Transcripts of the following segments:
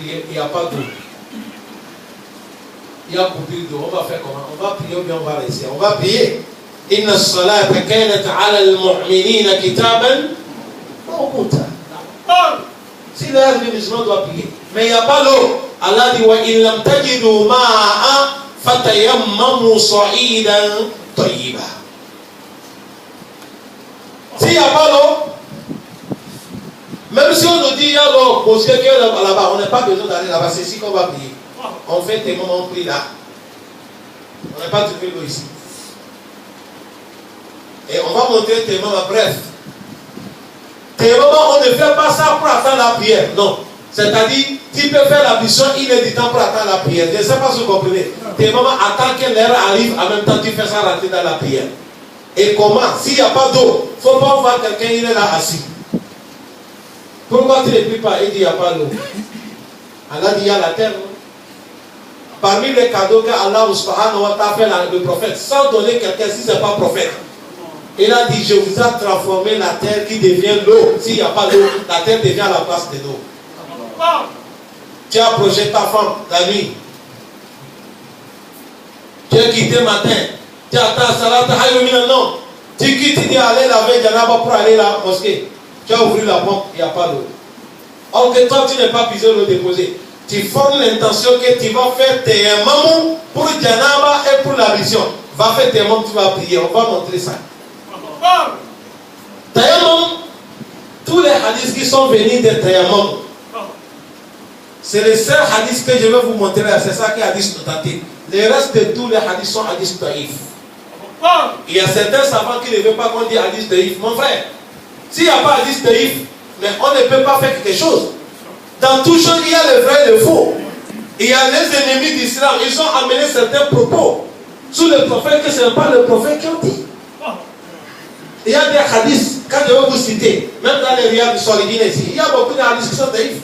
prier, il n'y a pas d'eau. Il y a coupure d'eau. On va faire comment? On va prier ou bien on va rester? On va prier. Inna as-salata kanat 'ala al-mu'minina kitaban mawquta. Si le musulman doit prier, mais il n'y a pas l'eau. Allah dit wa in lam tajidu ma'a fatayammamu sa'idan tayyiba. S'il n'y a pas l'eau, même si on nous dit il y a l'eau, parce que là-bas, on n'a pas besoin d'aller là-bas, c'est ici qu'on va prier. On fait des moments, on prie là. On n'a pas trouvé l'eau ici. Et on va montrer tes moments, bref. Tes moments, on ne fait pas ça pour attendre la prière. Non. C'est-à-dire, tu peux faire la mission, il est du temps pour attendre la prière. Je ne sais pas si vous comprenez. Tes moments, attends que l'heure arrive, en même temps, tu fais ça rentrer dans la prière. Et comment? S'il n'y a pas d'eau, il ne faut pas voir quelqu'un, il est là assis. Pourquoi tu ne pries pas? Il dit, il n'y a pas d'eau. Allah dit, il y a la terre. Parmi les cadeaux qu'Allah subhanahu wa ta'ala fait le prophète, sans donner quelqu'un si ce n'est pas prophète. Il a dit, je vous ai transformé la terre qui devient l'eau. S'il n'y a pas d'eau, la terre devient la place de l'eau. Tu as approché ta femme la nuit. Tu as quitté le matin. Tu attends salat, non. Tu quittes, tu dis allez laver Janaba pour aller à la mosquée. Tu as ouvert la pompe, il n'y a pas d'eau. Or que toi, tu n'es pas pisé l'eau déposée. Tu formes l'intention que tu vas faire tes mamans pour Janaba et pour la mission. Va faire tes mamans, tu vas prier. On va montrer ça. Tayammum, tous les hadiths qui sont venus de Tayammum, c'est le seul hadith que je vais vous montrer. C'est ça qui est hadith authentique. Le reste de tous les hadiths sont hadiths taïf. Il y a certains savants qui ne veulent pas qu'on dise hadith taïf. Mon frère, s'il n'y a pas hadith taïf, mais on ne peut pas faire quelque chose. Dans toute chose, il y a le vrai et le faux. Il y a les ennemis d'Islam. Ils ont amené certains propos sous le prophète que ce n'est pas le prophète qui a dit. Il y a des hadiths, quand je vais vous citer, même dans les Riyad du Solidine ici, il y a beaucoup de hadiths qui sont taïfs.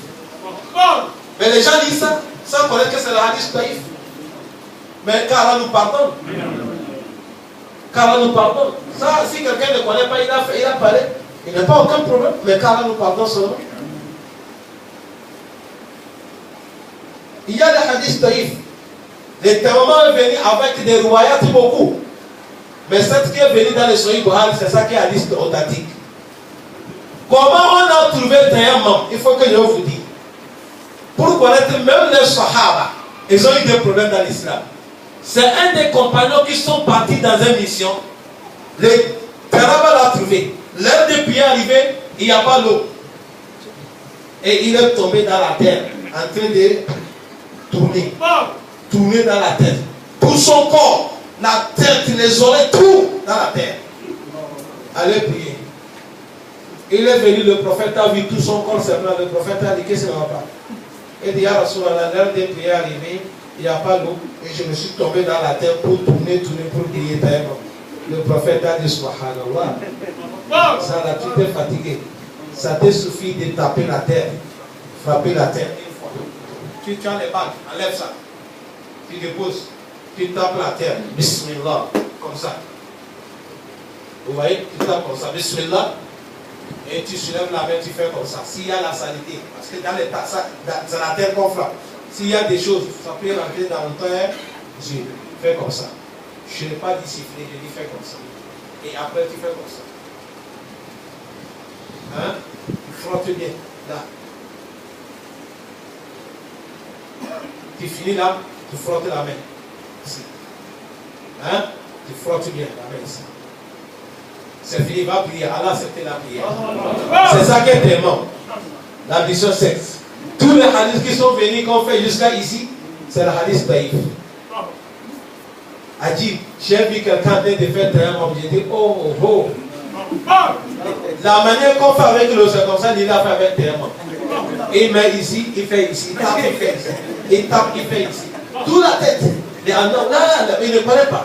Mais les gens disent ça, sans connaître que c'est le hadith taïf. Mais qu'Allah nous pardonne. Qu'Allah nous pardonne. Ça, si quelqu'un ne connaît pas, il a parlé, il n'y a pas aucun problème. Mais qu'Allah nous pardonne seulement. Il y a des hadiths taïfs. Le témoin est venu avec des royautés beaucoup. Mais cette qui est venue dans le Sahih Bukhari, c'est ça qui est hadith authentique. Comment on a trouvé Tayammum? Il faut que je vous dise. Pour connaître même les Sahaba, ils ont eu des problèmes dans l'islam. C'est un des compagnons qui sont partis dans une mission. Le Taraba l'a trouvé. L'heure de prière est arrivée, il n'y a pas l'eau. Et il est tombé dans la terre, en train de tourner. Tourner dans la terre. Tout son corps, la tête, les oreilles, tout dans la terre. Allez prier. Il est venu, le prophète a vu tout son corps, le prophète a dit que ça ne va pas. Il dit, à Rasulallah, l'heure des prières arrivée, il n'y a pas d'eau, et je me suis tombé dans la terre pour tourner, pour prier Tayammum. Le prophète a dit, subhanallah, ça là, tu t'es fatigué. Ça te suffit de taper la terre, frapper la terre une fois. Tu as les balles, enlève ça. Tu déposes, tu tapes la terre, bismillah, comme ça. Vous voyez, tu tapes comme ça, bismillah. Et tu soulèves la main, tu fais comme ça. S'il y a la saleté, parce que dans les tas, c'est la terre qu'on frappe. S'il y a des choses, ça peut rentrer dans le terre, je fais comme ça. Je n'ai pas dit siffler, je dis fais comme ça. Et après tu fais comme ça. Hein? Tu frottes bien, là. Tu finis là, tu frottes la main. Ici. Hein? Tu frottes bien la main ici. C'est fini, va prier. Allah accepte la prière. C'est ça qui est tellement. La mission sexe. Tous les hadiths qui sont venus, qu'on fait jusqu'à ici, c'est le hadith taïf. Adib, j'ai vu quelqu'un de faire Tayammum, j'ai dit, oh, oh, oh. La manière qu'on fait avec l'eau, c'est comme ça, il a fait avec Tayammum. Il met ici, il fait ici, il tape, il fait ici. Il tape, il fait ici. Toute la tête. Il ne connaît pas.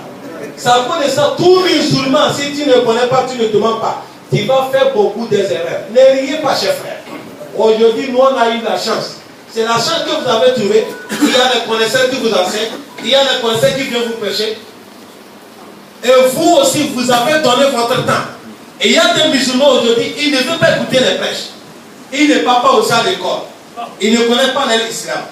Ça connaît ça, tout musulman, si tu ne connais pas, tu ne demandes pas. Tu vas faire beaucoup d'erreurs. Ne riez pas, chers frères. Aujourd'hui, nous, on a eu la chance. C'est la chance que vous avez trouvée. Il y a les connaisseurs qui vous enseignent. Il y a les connaisseurs qui viennent vous prêcher. Et vous aussi, vous avez donné votre temps. Et il y a des musulmans aujourd'hui, ils ne veulent pas écouter les prêches. Ils ne partent pas aussi à l'école. Il ne connaît pas l'islam.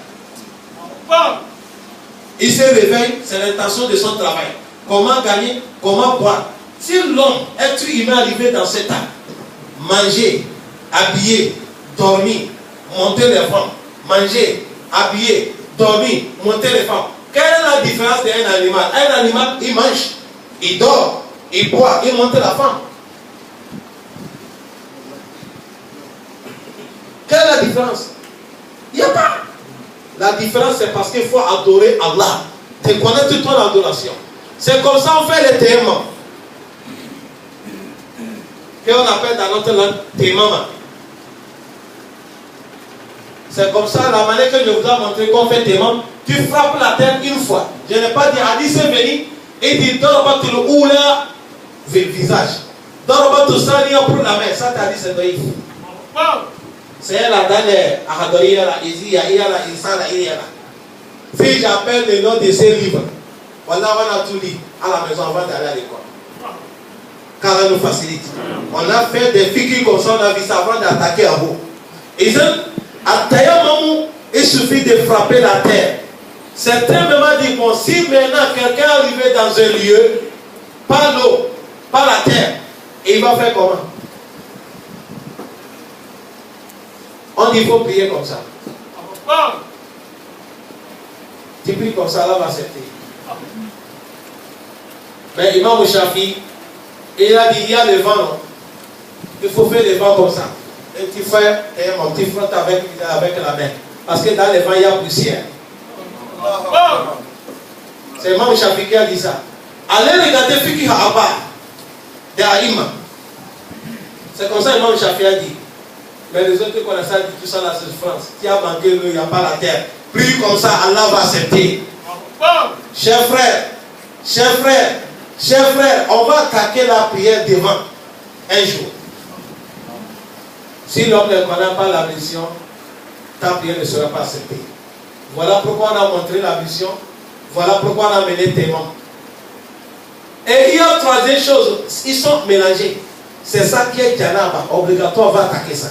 Il se réveille, c'est l'intention de son travail. Comment gagner, comment boire. Si l'homme, être humain arrivé dans cet état, manger, habiller, dormir, monter les femmes, manger, habiller, dormir, monter les femmes. Quelle est la différence d'un animal? Un animal, il mange, il dort, il boit, il monte la femme. Quelle est la différence? Il n'y a pas. La différence, c'est parce qu'il faut adorer Allah. Tu connais toute ton adoration. C'est comme ça qu'on fait les témoins. Qu'on appelle dans notre langue témoins. C'est comme ça, la manière que je vous ai montré qu'on fait témoins. Tu frappes la terre une fois. Je n'ai pas dit, Ali c'est venu et dit, Dorba tu le oula le visage. Dorba tu sania pour la main. Ça t'a dit, c'est doïf. C'est la dernière. Si j'appelle le nom de ces livres, voilà, on a tout dit à la maison avant d'aller à l'école. Car elle nous facilite. On a fait des figures comme ça, on a vu ça avant d'attaquer à vous. Et à Taïamamou, il suffit de frapper la terre. Certains me disent, bon, si maintenant quelqu'un est arrivé dans un lieu, pas l'eau, pas la terre, et il va faire comment? On dit, il faut prier comme ça. Tu pries comme ça, là va accepter. Mais Imam Shafi, il a dit, il y a le vent, non? Il faut faire le vent comme ça. Et tu fais, tu frottes avec la main. Parce que dans le vent, il y a poussière. C'est Imam Shafi qui a dit ça. Allez regarder Fiqh Abba de Aïma. C'est comme ça Imam Shafi a dit. Mais les autres connaissent ça, dit tout ça là, c'est France. Tu as manqué l'eau, il n'y a pas la terre. Prie comme ça, Allah va accepter. Chers frères, on va attaquer la prière devant un jour. Si l'homme ne connaît pas la mission, ta prière ne sera pas acceptée. Voilà pourquoi on a montré la mission. Voilà pourquoi on a mené témoin. Et il y a troisième chose, ils sont mélangés. C'est ça qui est Janaba. Obligatoire, on va attaquer ça.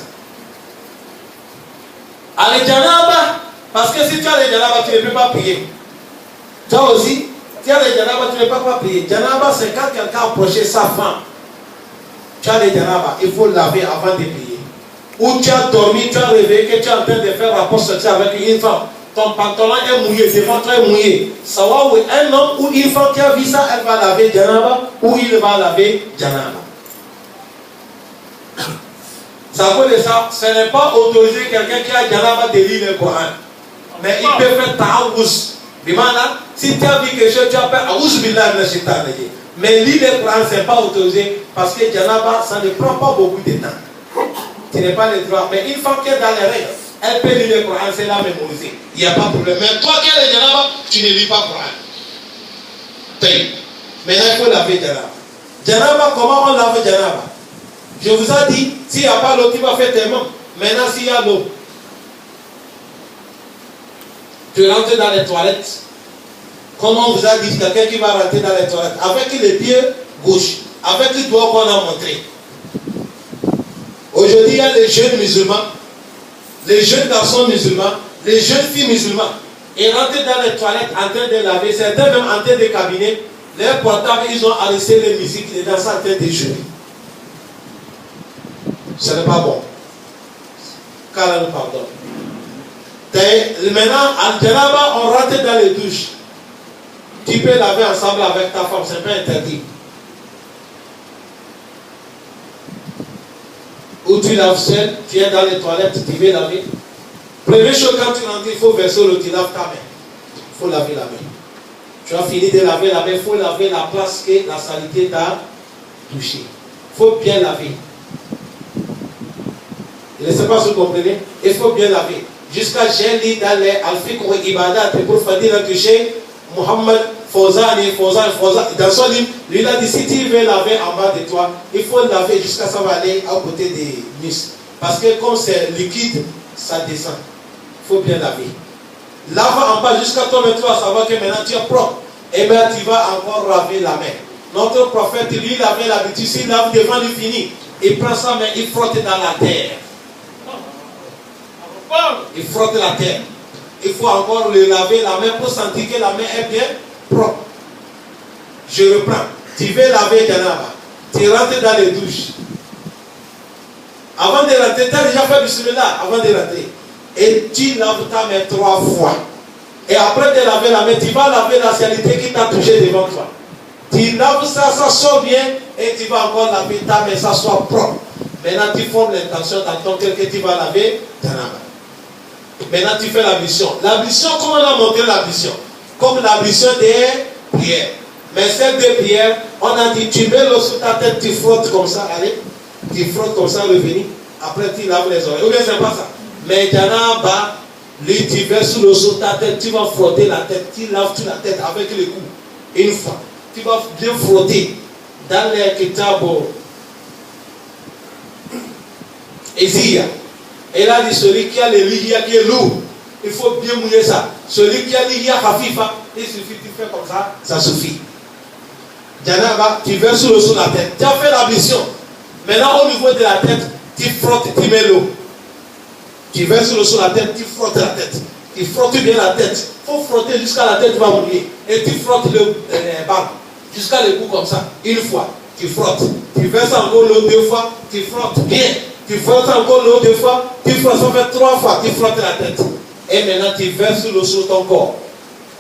Allez, Janaba, parce que si tu as les Janaba, tu ne peux pas prier. Toi aussi, tu as les Janaba, tu ne peux pas prier. Janaba, c'est quand quelqu'un a approché sa femme. Tu as les Janaba, il faut laver avant de prier. Ou tu as dormi, tu as réveillé, que tu es en train de faire rapport social avec une femme. Ton pantalon est mouillé, tes ventres est mouillé. Savoir où un homme ou une femme qui a vu ça, elle va laver Janaba ou il va laver Janaba. Ça veut dire ça, ce n'est pas autorisé quelqu'un qui a Janaba de lire le Coran. Mais il peut faire ta'awuz. Si tu as vu quelque chose, tu appelles Aouz Billah de Shaitan. Mais lire le Coran, ce n'est pas autorisé parce que Janaba, ça ne prend pas beaucoup de temps. Tu n'es pas le droit. Mais une femme qui est dans les règles, elle peut lire le Coran, c'est la mémoriser. Il n'y a pas de problème. Mais toi qui es le Janaba, tu ne lis pas le Coran. Maintenant, il faut laver Janaba. Janaba, comment on lave Janaba? Je vous ai dit, s'il n'y a pas l'eau, tu vas faire tes mains. Maintenant, s'il y a l'eau, tu rentres dans les toilettes. Comment on vous a dit, quelqu'un qui va rentrer dans les toilettes avec les pieds gauche, avec les doigts qu'on a montré. Aujourd'hui, il y a les jeunes musulmans, les jeunes garçons musulmans, les jeunes filles musulmans. Ils rentrent dans les toilettes en train de laver, certains même en train de cabiner. Leurs portables, ils ont arrêté les musiques, ils dansent en train de jouer. Ce n'est pas bon. Qu'Allah nous pardonne. Maintenant, en Janaba, on rentre dans les douches. Tu peux laver ensemble avec ta femme, ce n'est pas interdit. Ou tu laves seul, tu es dans les toilettes, tu veux laver. Première chose, quand tu rentres, il faut verser l'eau, tu laves ta main. Il faut laver la main. Tu as fini de laver la main, il faut laver la place que la saleté t'a touché. Il faut bien laver. Je ne sais pas si vous comprenez. Il faut bien laver. Jusqu'à j'ai lu dans les Al-Fiqh ou Ibadat pour Fadil touché Mohamed Fawzani, dans son livre, lui il a dit si tu veux laver en bas de toi, il faut laver jusqu'à ça va aller à côté des muscles. Parce que comme c'est liquide, ça descend. Il faut bien laver. Lave en bas jusqu'à toi, mais tu vas savoir que maintenant tu es propre. Et bien tu vas encore laver la main. Notre prophète, lui, il avait l'habitude, s'il lave devant, il finit. Il prend sa main, il frotte dans la terre. Il frotte la terre. Il faut encore le laver la main pour sentir que la main est bien propre. Je reprends. Tu veux laver Janaba. Tu rentres dans les douches. Avant de rentrer, tu as déjà fait bismillah avant de rentrer. Et tu laves ta main 3 fois. Et après de laver la main, tu vas laver la saleté qui t'a touché devant toi. Tu laves ça, ça sort bien. Et tu vas encore laver ta main, ça soit propre. Maintenant, tu formes l'intention dans ton cœur que tu vas laver Janaba. Maintenant, tu fais l'ablution. L'ablution, comment on a montré l'ablution? Comme l'ablution des prières. Mais celle des prières, on a dit, tu mets l'eau sur ta tête, tu frottes comme ça, allez. Tu frottes comme ça, revenu. Après, tu laves les oreilles. Ou bien, c'est pas ça. Mais Janaba, lui, tu verses l'eau sur ta tête, tu vas frotter la tête, tu laves toute la tête avec le cou. Une fois. Tu vas bien frotter. Dans les kitabo. Esia. Et là, il dit celui qui a le lihia qui est lourd, il faut bien mouiller ça. Celui qui a le lihia hafifa, il suffit, tu fais comme ça, ça suffit. Janaba, tu verses l'eau sur la tête. Tu as fait l'ablution. Maintenant, au niveau de la tête, tu frottes, tu mets l'eau. Tu verses l'eau sur la tête, tu frottes la tête. Tu frottes bien la tête. Il faut frotter jusqu'à la tête, tu vas mouiller. Et tu frottes le barbe jusqu'à le cou comme ça. Une fois, tu frottes. Tu verses encore l'eau 2 fois, tu frottes bien. Tu frottes encore l'eau 2 fois, tu frottes, ça fait 3 fois, tu frottes la tête. Et maintenant, tu verses l'eau sur ton corps.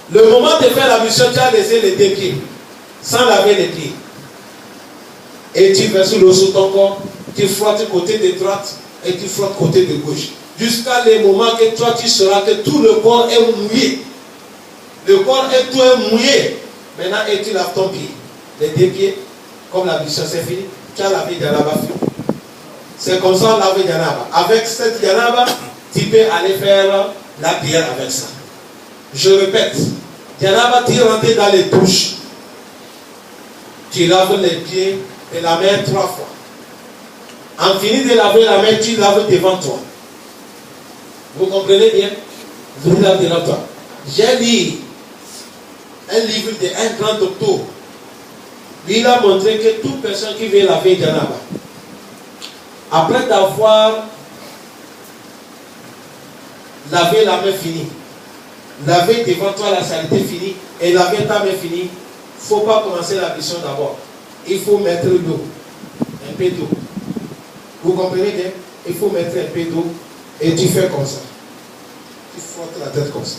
Le moment de faire l'ablution, tu as laissé les 2 pieds, sans laver les pieds. Et tu verses l'eau sur ton corps, tu frottes côté de droite et tu frottes côté de gauche. Jusqu'à le moment que toi, tu sauras que tout le corps est mouillé. Le corps est tout mouillé. Maintenant, et tu laves ton pied. Les 2 pieds, comme l'ablution c'est fini, tu as lavé Janaba fini. C'est comme ça on lave Janaba. Avec cette Janaba, tu peux aller faire la prière avec ça. Je répète, Janaba, tu rentres dans les douches. Tu laves les pieds et la main 3 fois. En finissant de laver la main, tu laves devant toi. Vous comprenez bien? Vous lavez devant toi. J'ai lu un livre d'un grand docteur. Lui, il a montré que toute personne qui veut laver Janaba, après d'avoir lavé la main finie, laver devant toi la saleté finie et laver ta main finie, il ne faut pas commencer l'ablution d'abord. Il faut mettre l'eau, un peu d'eau. Vous comprenez bien? Il faut mettre un peu d'eau et tu fais comme ça. Tu frottes la tête comme ça.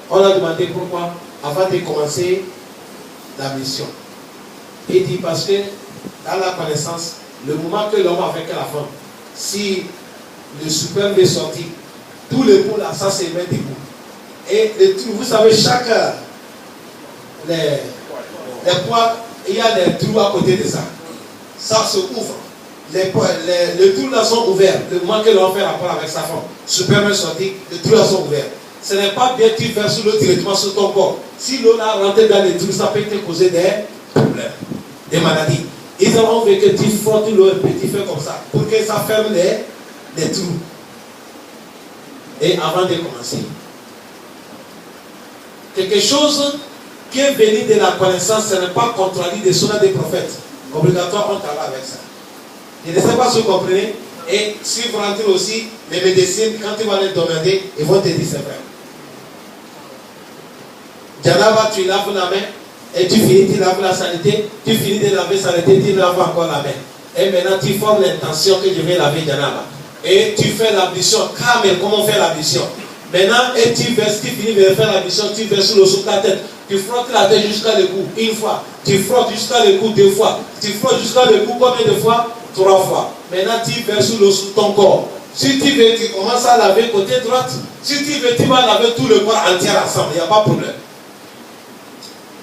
On a demandé pourquoi avant de commencer la mission. Il dit parce que dans la connaissance, le moment que l'homme avec la femme, si le suprême est sorti, tout le pot là, ça se met debout. Et vous savez, chaque les poids, il y a des trous à côté de ça. Ça se ouvre. Les trous là sont ouverts. Le moment que l'homme fait rapport avec sa femme, suprême est sorti, les trous là sont ouverts. Ce n'est pas bien que tu verses l'eau directement sur ton corps. Si l'eau là rentre dans les trous, ça peut te causer des problèmes, des maladies. Ils ont fait que tu frottes l'eau un petit peu comme ça, pour que ça ferme les trous. Et avant de commencer, quelque chose qui est venu de la connaissance, ce n'est pas contradit des sunnas des prophètes. Obligatoire, on travaille avec ça. Je ne sais pas si vous comprenez. Et si vous rentrez aussi, les médecins, quand tu vas les demander, ils vont te dire c'est vrai. Janaba, tu laves la main et tu finis, tu laves la saleté, tu finis de laver la saleté, tu laves encore la main. Et maintenant, tu formes l'intention que je vais laver Janaba. Et tu fais l'ablution. Kamel, comment on fait l'ablution? Maintenant, et tu verses, tu finis de faire l'ablution, tu verses l'eau sur ta tête. Tu frottes la tête jusqu'à le cou, une fois. Tu frottes jusqu'à le cou 2 fois. Tu frottes jusqu'à le cou combien de fois? 3 fois. Maintenant, tu verses l'eau sur ton corps. Si tu veux, tu commences à laver côté droite. Si tu veux, tu vas laver tout le corps entier ensemble. Il n'y a pas de problème.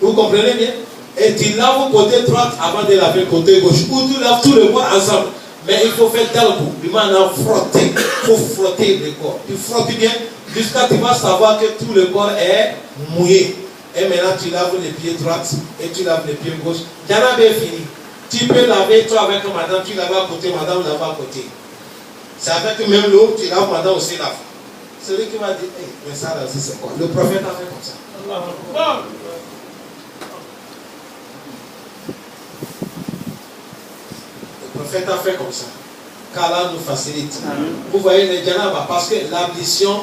Vous comprenez bien? Et tu laves côté droite avant de laver côté gauche. Ou tu laves tout le corps ensemble. Mais il faut faire tel coup. Il faut frotter le corps. Tu frottes bien jusqu'à ce que tu vas savoir que tout le corps est mouillé. Et maintenant, tu laves les pieds droits et tu laves les pieds gauche. Janaba est fini. Tu peux laver toi avec madame, tu laves à côté, madame lave à côté. C'est avec même l'eau, tu laves, madame aussi lave. Celui qui va dire, hey, mais ça là aussi c'est quoi? Le prophète a fait comme ça. Le prophète a fait comme ça. qu'Allah nous facilite. Vous voyez les janaba, parce que l'ablution